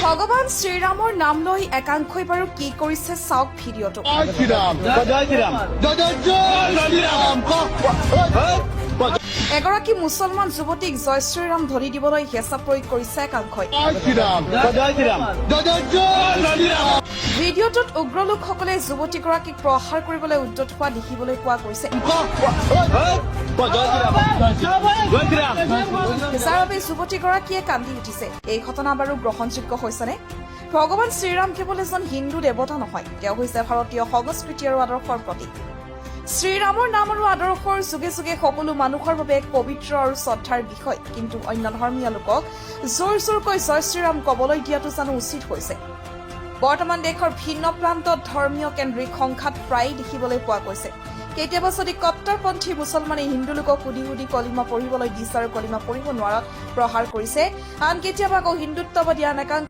ভগৱান শ্ৰীৰামৰ নাম লৈ একাংশই বাৰু কি কৰিছে চাওক ভিডিঅ'টো। এগৰাকী মুছলমান যুৱতীক জয় শ্ৰীৰাম ধ্বনি দিবলৈ হেঁচা প্ৰয়োগ কৰিছে একাংশই। ভিডিঅ'টোত উগ্ৰ লোকসকলে যুৱতীগৰাকীক প্ৰহাৰ কৰিবলৈ উদ্যত হোৱা দেখিবলৈ পোৱা গৈছে, যাৰ বাবে যুৱতীগৰাকীয়ে কান্দি উঠিছে। এই ঘটনা বাৰু গ্ৰহণযোগ্য হৈছেনে? ভগৱান শ্ৰীৰাম কেৱল এজন হিন্দু দেৱতা নহয়, তেওঁ হৈছে ভাৰতীয় সংস্কৃতি আৰু আদৰ্শৰ প্ৰতীক। শ্ৰীৰামৰ নাম আৰু আদৰ্শৰ যুগে যুগে সকলো মানুহৰ বাবে এক পবিত্ৰ আৰু শ্ৰদ্ধাৰ বিষয়, কিন্তু অন্য ধৰ্মীয় লোকক জোৰ জোৰকৈ জয় শ্ৰীৰাম কবলৈ দিয়াটো জানো উচিত হৈছে? বৰ্তমান দেশৰ ভিন্ন প্ৰান্তত ধৰ্মীয় কেন্দ্ৰিক সংঘাত প্ৰায় দেখিবলৈ পোৱা গৈছে। কেতিয়াবা যদি কট্টৰপন্থী মুছলমানে হিন্দু লোকক সুধি সুধি কলিমা পঢ়িবলৈ দিছে আৰু কলিমা পঢ়িব নোৱাৰাত প্ৰহাৰ কৰিছে, আন কেতিয়াবা আকৌ হিন্দুত্ববাদী আন একাংশ